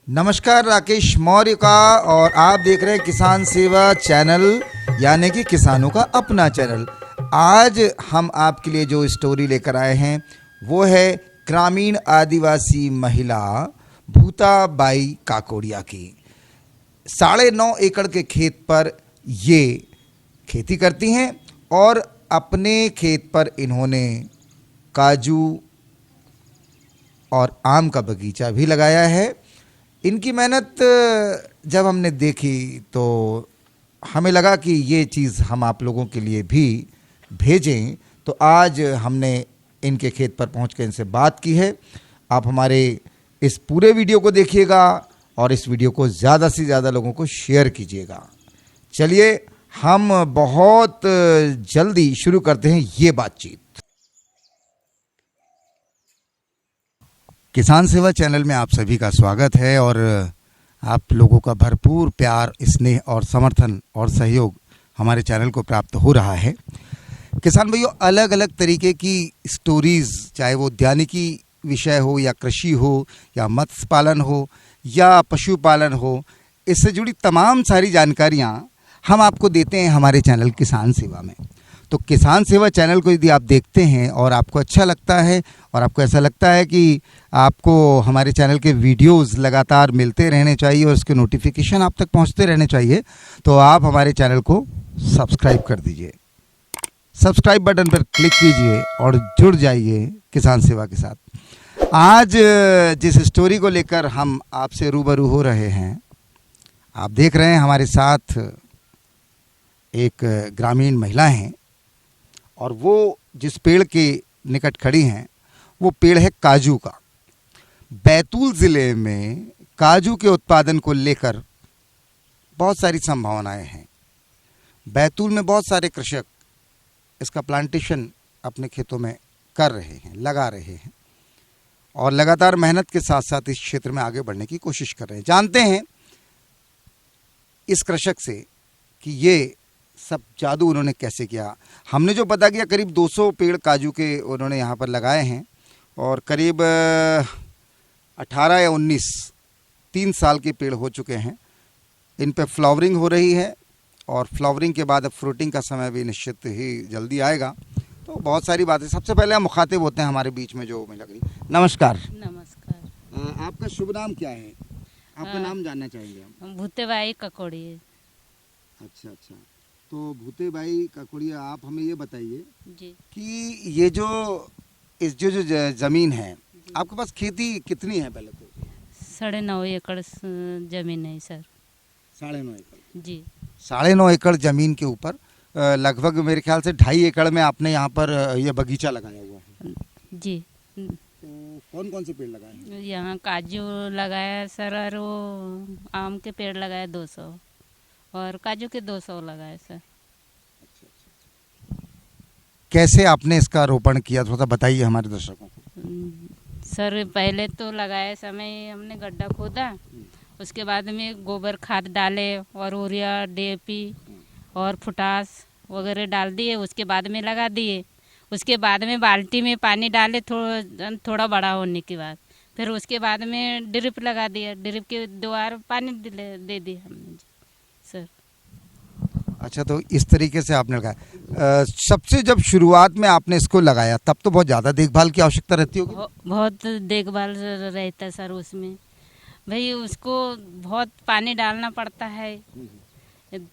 नमस्कार, राकेश मौर्य का। और आप देख रहे हैं किसान सेवा चैनल, यानी कि किसानों का अपना चैनल। आज हम आपके लिए जो स्टोरी लेकर आए हैं वो है ग्रामीण आदिवासी महिला भूताबाई काकोड़िया की। 9.5 एकड़ के खेत पर ये खेती करती हैं और अपने खेत पर इन्होंने काजू और आम का बगीचा भी लगाया है। इनकी मेहनत जब हमने देखी तो हमें लगा कि ये चीज़ हम आप लोगों के लिए भी भेजें, तो आज हमने इनके खेत पर पहुंच कर इनसे बात की है। आप हमारे इस पूरे वीडियो को देखिएगा और इस वीडियो को ज़्यादा से ज़्यादा लोगों को शेयर कीजिएगा। चलिए हम बहुत जल्दी शुरू करते हैं ये बातचीत। किसान सेवा चैनल में आप सभी का स्वागत है और आप लोगों का भरपूर प्यार, स्नेह और समर्थन और सहयोग हमारे चैनल को प्राप्त हो रहा है। किसान भाइयों, अलग अलग तरीके की स्टोरीज़, चाहे वो उद्यानिकी विषय हो या कृषि हो या मत्स्य पालन हो या पशुपालन हो, इससे जुड़ी तमाम सारी जानकारियाँ हम आपको देते हैं हमारे चैनल किसान सेवा में। तो किसान सेवा चैनल को यदि आप देखते हैं और आपको अच्छा लगता है और आपको ऐसा लगता है कि आपको हमारे चैनल के वीडियोस लगातार मिलते रहने चाहिए और उसके नोटिफिकेशन आप तक पहुंचते रहने चाहिए, तो आप हमारे चैनल को सब्सक्राइब कर दीजिए। सब्सक्राइब बटन पर क्लिक कीजिए और जुड़ जाइए किसान सेवा के साथ। आज जिस स्टोरी को लेकर हम आपसे रूबरू हो रहे हैं, आप देख रहे हैं हमारे साथ एक ग्रामीण महिला हैं और वो जिस पेड़ के निकट खड़ी हैं वो पेड़ है काजू का। बैतूल ज़िले में काजू के उत्पादन को लेकर बहुत सारी संभावनाएं हैं। बैतूल में बहुत सारे कृषक इसका प्लांटेशन अपने खेतों में कर रहे हैं, लगा रहे हैं और लगातार मेहनत के साथ साथ इस क्षेत्र में आगे बढ़ने की कोशिश कर रहे हैं। जानते हैं इस कृषक से कि ये सब जादू उन्होंने कैसे किया। हमने जो पता किया, करीब 200 पेड़ काजू के उन्होंने यहाँ पर लगाए हैं और करीब 18 या 19 3 साल के पेड़ हो चुके हैं। इन पे फ्लावरिंग हो रही है और फ्लावरिंग के बाद अब फ्रूटिंग का समय भी निश्चित ही जल्दी आएगा। तो बहुत सारी बातें। सबसे पहले हम मुखातिब होते हैं हमारे बीच में जो महिला खड़ी। नमस्कार। नमस्कार। आपका शुभ नाम क्या है? आपका नाम जानना चाहेंगे हम। भूतेबाई काकोड़िया। अच्छा अच्छा, तो भूतेबाई काकोड़िया, आप हमें ये बताइए जी कि ये जो ज़मीन है, आपके पास खेती कितनी है? पहले तो 9.5 एकड़ जमीन है सर। 9.5 एकड़। जी 9.5 एकड़ जमीन के ऊपर लगभग मेरे ख्याल से 2.5 एकड़ में आपने यहाँ पर ये बगीचा लगाया हुआ है। जी। तो कौन कौन से पेड़ लगाए हैं? यहाँ काजू लगाया सर और वो आम के पेड़ लगाया 200 और काजू के 200 लगाए सर। कैसे आपने इसका रोपण किया, थोड़ा सा बताइए हमारे दर्शकों को। सर पहले तो लगाए समय हमने गड्ढा खोदा, उसके बाद में गोबर खाद डाले और यूरिया DAP और पोटास वगैरह डाल दिए। उसके बाद में लगा दिए। उसके बाद में बाल्टी में पानी डाले थोड़ा बड़ा होने के बाद, फिर उसके बाद में ड्रिप लगा दिया। ड्रिप के द्वारा पानी दे दिया हमने सर। अच्छा, तो इस तरीके से आपने लगाया। सबसे जब शुरुआत में आपने इसको लगाया तब तो बहुत ज़्यादा देखभाल की आवश्यकता रहती होगी। बहुत देखभाल रहता सर उसमें। भाई उसको बहुत पानी डालना पड़ता है।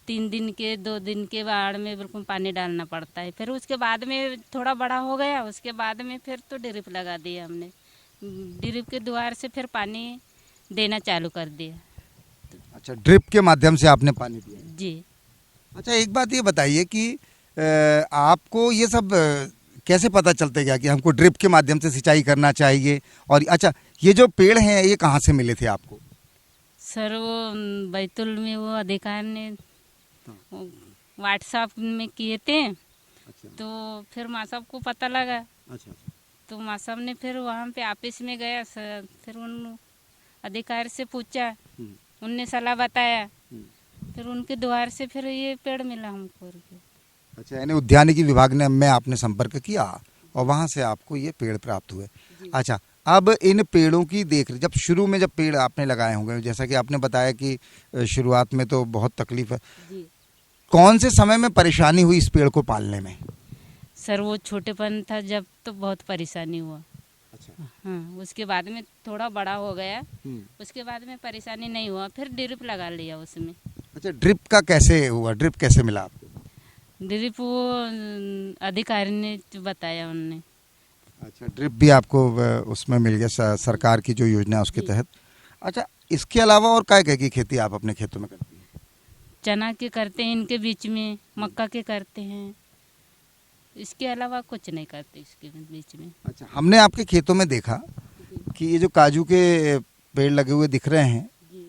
3 दिन के 2 दिन के बाढ़ में बिल्कुल पानी डालना पड़ता है। फिर उसके बाद में थोड़ा बड़ा हो गया, उसके बाद में फिर तो ड्रिप लगा दिया हमने। ड्रिप के द्वार से फिर पानी देना चालू कर दिया। अच्छा, ड्रिप के माध्यम से आपने पानी दिया। जी। अच्छा, एक बात ये बताइए कि आपको ये सब कैसे पता चलते गया कि हमको ड्रिप के माध्यम से सिंचाई करना चाहिए? और अच्छा, ये जो पेड़ हैं ये कहाँ से मिले थे आपको? सर वो बैतूल में वो अधिकारी ने व्हाट्सएप में किए थे। अच्छा। तो फिर माँ साहब को पता लगा। अच्छा। तो माँ साहब ने फिर वहाँ पे ऑफिस में गया सर, फिर उन अधिकारी से पूछा, उनने सलाह बताया, फिर उनके द्वार से फिर ये पेड़ मिला हमको। अच्छा, यानी उद्यानिकी विभाग ने में आपने संपर्क किया और वहाँ से आपको ये पेड़ प्राप्त हुए। अच्छा, अब इन पेड़ों की देख जब शुरू में जब पेड़ आपने लगाए होंगे, जैसा कि आपने बताया कि शुरुआत में तो बहुत तकलीफ है, जी कौन से समय में परेशानी हुई इस पेड़ को पालने में? सर, वो छोटेपन था जब तो बहुत परेशानी हुआ। अच्छा। हाँ, उसके बाद में थोड़ा बड़ा हो गया, उसके बाद में परेशानी नहीं हुआ, फिर ड्रिप लगा लिया उसमें। अच्छा, ड्रिप का कैसे हुआ, ड्रिप कैसे मिला आपको? ड्रिप वो अधिकारी ने बताया उनने। अच्छा, ड्रिप भी आपको उसमें मिल गया, सरकार की जो योजना है उसके जी। तहत। अच्छा, इसके अलावा और क्या की खेती आप अपने खेतों में करती हैं? चना के करते हैं, इनके बीच में मक्का के करते हैं, इसके अलावा कुछ नहीं करते इसके बीच में। अच्छा, हमने आपके खेतों में देखा कि ये जो काजू के पेड़ लगे हुए दिख रहे हैं, जी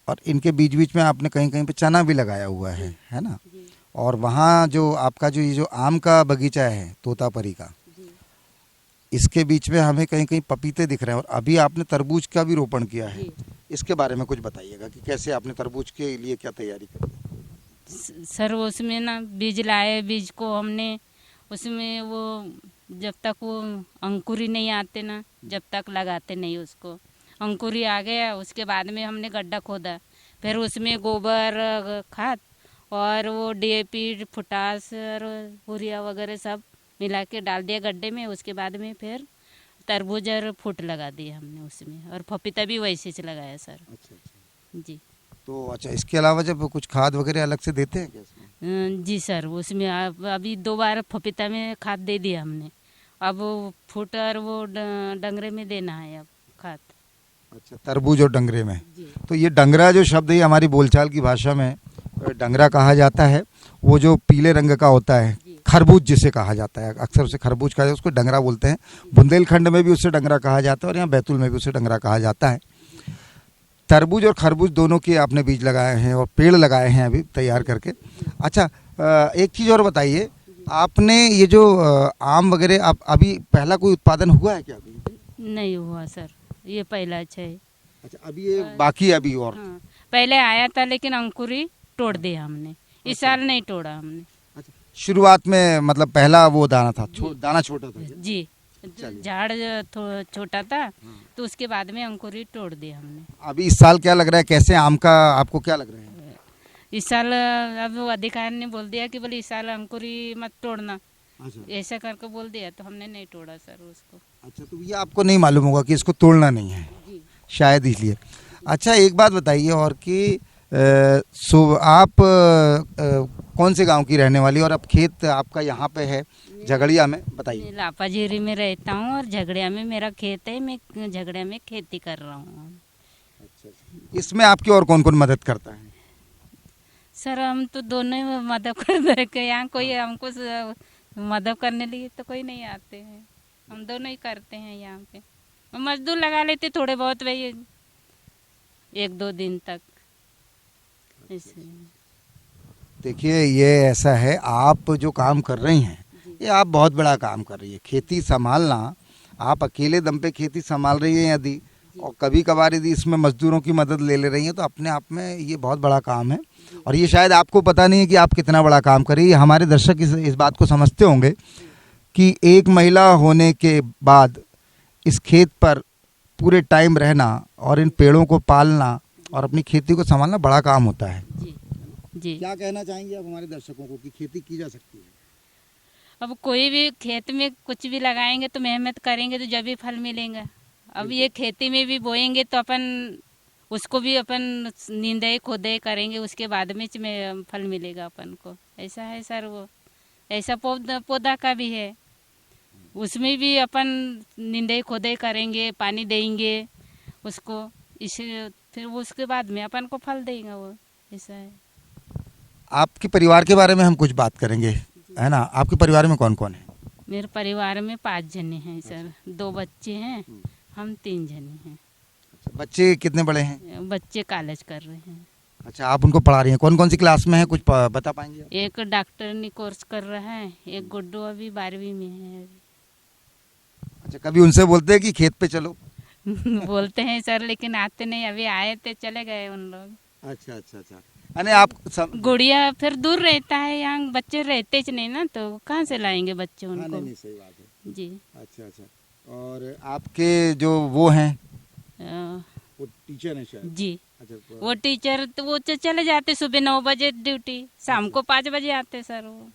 और इनके बीच बीच में आपने कहीं कहीं पे चना भी लगाया हुआ है ना? जी और वहाँ जो आपका जो ये जो आम का बगीचा है तोतापरी का, जी इसके बीच में हमें कहीं कहीं पपीते दिख रहे हैं, और अभी आपने तरबूज का भी रोपण किया है। जी। इसके बारे में कुछ बताइएगा कि कैसे आपने तरबूज के लिए क्या तैयारी करी? सर, उसमें ना बीज लाए, बीज को हमने उसमें वो जब तक वो अंकुरी नहीं आते ना, जब तक लगाते नहीं उसको। अंकुरी आ गया, उसके बाद में हमने गड्ढा खोदा, फिर उसमें गोबर खाद और वो डीएपी, पोटास और यूरिया वगैरह सब मिला के डाल दिया गड्ढे में। उसके बाद में फिर तरबूज और फूट लगा दिया हमने उसमें, और पपीता भी वैसे से लगाया सर। अच्छा अच्छा। जी तो अच्छा, इसके अलावा जब कुछ खाद वगैरह अलग से देते हैं क्या इसमें? जी सर, उसमें अभी 2 बार पपीता में खाद दे दिया हमने, अब वो फूट और वो डंगरे में देना है अब खाद। अच्छा, तरबूज और डंगरे में। जी तो ये डंगरा जो शब्द है, हमारी बोलचाल की भाषा में डंगरा कहा जाता है। वो जो पीले रंग का होता है, जी खरबूज जिसे कहा जाता है, अक्सर उसे खरबूज कहा जाता है, उसको डंगरा बोलते हैं। बुंदेलखंड में भी उसे डंगरा कहा जाता है, और यहाँ बैतूल में भी उसे डंगरा कहा जाता है। तरबूज और खरबूज दोनों के आपने बीज लगाए हैं और पेड़ लगाए हैं अभी तैयार करके। अच्छा, एक चीज़ और बताइए, आपने ये जो आम वगैरह, आप अभी पहला कोई उत्पादन हुआ है क्या अभी? नहीं हुआ सर, ये पहला है। अच्छा, अभी ये बाकी है अभी और? हाँ, पहले आया था लेकिन अंकुरी तोड़ दिया हमने, इस साल नहीं तोड़ा हमने। अच्छा, शुरुआत में मतलब पहला वो दाना था, दाना छोटा था क्या? जी, चलिए। झाड़ छोटा था, तो उसके बाद में अंकुरी तोड़ दिया हमने। अभी इस साल क्या लग रहा है, कैसे आम का आपको क्या लग रहा है? इस साल अब वो अधिकारी ने बोल दिया कि बोले इस साल अंकुरी मत तोड़ना, अच्छा ऐसा करके बोल दिया, तो हमने नहीं तोड़ा सर उसको। अच्छा, तो ये आपको नहीं मालूम होगा कि इसको तोड़ना नहीं है, जी शायद इसलिए। अच्छा, एक बात बताइए और कि आप कौन से गांव की रहने वाली, और अब खेत आपका यहाँ पे है झगड़िया में, बताइए। मैं लापाजीरी में रहता हूँ और झगड़िया में मेरा खेत है, मैं झगड़िया में खेती कर रहा हूँ। इसमें आपकी और कौन कौन मदद करता है? सर, हम तो दोनों ही मदद कर के, यहाँ कोई हमको मदद करने लिए तो कोई नहीं आते हैं, हम दोनों ही करते हैं यहाँ पे। मजदूर लगा लेते थोड़े बहुत, भाई 1-2 दिन तक ऐसे। देखिए, ये ऐसा है, आप जो काम कर रही हैं, ये आप बहुत बड़ा काम कर रही है। खेती संभालना, आप अकेले दम पे खेती संभाल रही हैं यदि, और कभी कभार यदि इसमें मजदूरों की मदद ले ले रही हैं, तो अपने आप में ये बहुत बड़ा काम है। और ये शायद आपको पता नहीं है कि आप कितना बड़ा काम कर रही है। हमारे दर्शक इस बात को समझते होंगे कि एक महिला होने के बाद इस खेत पर पूरे टाइम रहना और इन पेड़ों को पालना और अपनी खेती को संभालना बड़ा काम होता है। जी जी। क्या कहना चाहेंगे आप हमारे दर्शकों को कि खेती की जा सकती है? अब कोई भी खेत में कुछ भी लगाएंगे तो मेहनत करेंगे तो जब भी फल मिलेगा। अब ये खेती में भी बोएंगे तो अपन उसको भी अपन नींदाई खोदाई करेंगे, उसके बाद में फल मिलेगा अपन को। ऐसा है सर, वो ऐसा पौधा का भी है, उसमें भी अपन नींदाई खोदाई करेंगे, पानी देंगे उसको, इसे फिर उसके बाद में अपन को फल देगा वो। ऐसा है। आपके परिवार के बारे में हम कुछ बात करेंगे, है ना? आपके परिवार में कौन कौन है? मेरे परिवार में 5 जने हैं सर, 2 बच्चे हैं, हम 3 जने हैं। बच्चे कितने बड़े हैं? बच्चे कॉलेज कर रहे हैं। अच्छा, आप उनको पढ़ा रही हैं, कौन कौन सी क्लास में है, कुछ बता पाएंगे आप? एक डॉक्टरनी कोर्स कर रहा है, एक गुड्डू अभी 12वीं में है अभी। अच्छा, कभी उनसे बोलते हैं कि खेत पे चलो? बोलते हैं सर, लेकिन आते नहीं, अभी आए थे चले गए उन लोग। अच्छा अच्छा अच्छा, यानी आप गुड़िया फिर दूर रहता है, यहाँ बच्चे रहते ही नहीं ना, तो कहाँ से लाएंगे बच्चे उनको। नहीं, सही बात है जी। अच्छा अच्छा, और आपके जो वो हैं अ, वो टीचर हैं शायद। जी अच्छा, वो टीचर तो वो चले जाते सुबह 9 बजे ड्यूटी, शाम को 5 बजे आते सर वो।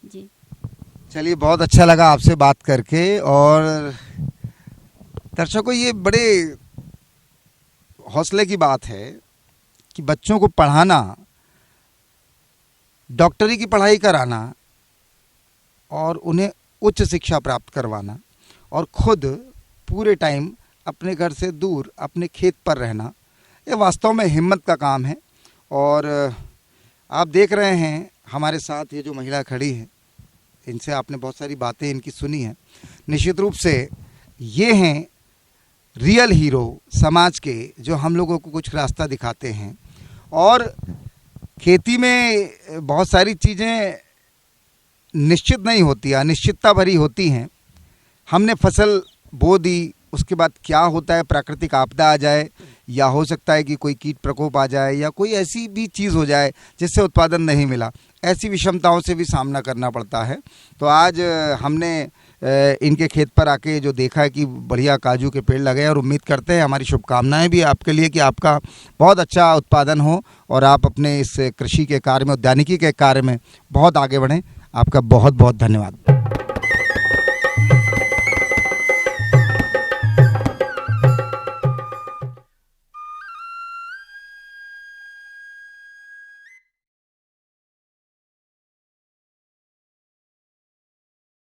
जी चलिए, बहुत अच्छा लगा आपसे बात करके। और दर्शकों, ये बड़े हौसले की बात है कि बच्चों को पढ़ाना, डॉक्टरी की पढ़ाई कराना और उन्हें उच्च शिक्षा प्राप्त करवाना, और खुद पूरे टाइम अपने घर से दूर अपने खेत पर रहना, ये वास्तव में हिम्मत का काम है। और आप देख रहे हैं हमारे साथ ये जो महिला खड़ी है, इनसे आपने बहुत सारी बातें इनकी सुनी हैं। निश्चित रूप से ये हैं रियल हीरो समाज के, जो हम लोगों को कुछ रास्ता दिखाते हैं। और खेती में बहुत सारी चीज़ें निश्चित नहीं होती, अनिश्चितता भरी होती हैं। हमने फसल बो दी, उसके बाद क्या होता है, प्राकृतिक आपदा आ जाए, या हो सकता है कि कोई कीट प्रकोप आ जाए, या कोई ऐसी भी चीज़ हो जाए जिससे उत्पादन नहीं मिला। ऐसी विषमताओं से भी सामना करना पड़ता है। तो आज हमने इनके खेत पर आके जो देखा है कि बढ़िया काजू के पेड़ लगे हैं, और उम्मीद करते हैं, हमारी शुभकामनाएं भी आपके लिए कि आपका बहुत अच्छा उत्पादन हो और आप अपने इस कृषि के कार्य में, उद्यानिकी के कार्य में बहुत आगे बढ़ें। आपका बहुत बहुत धन्यवाद।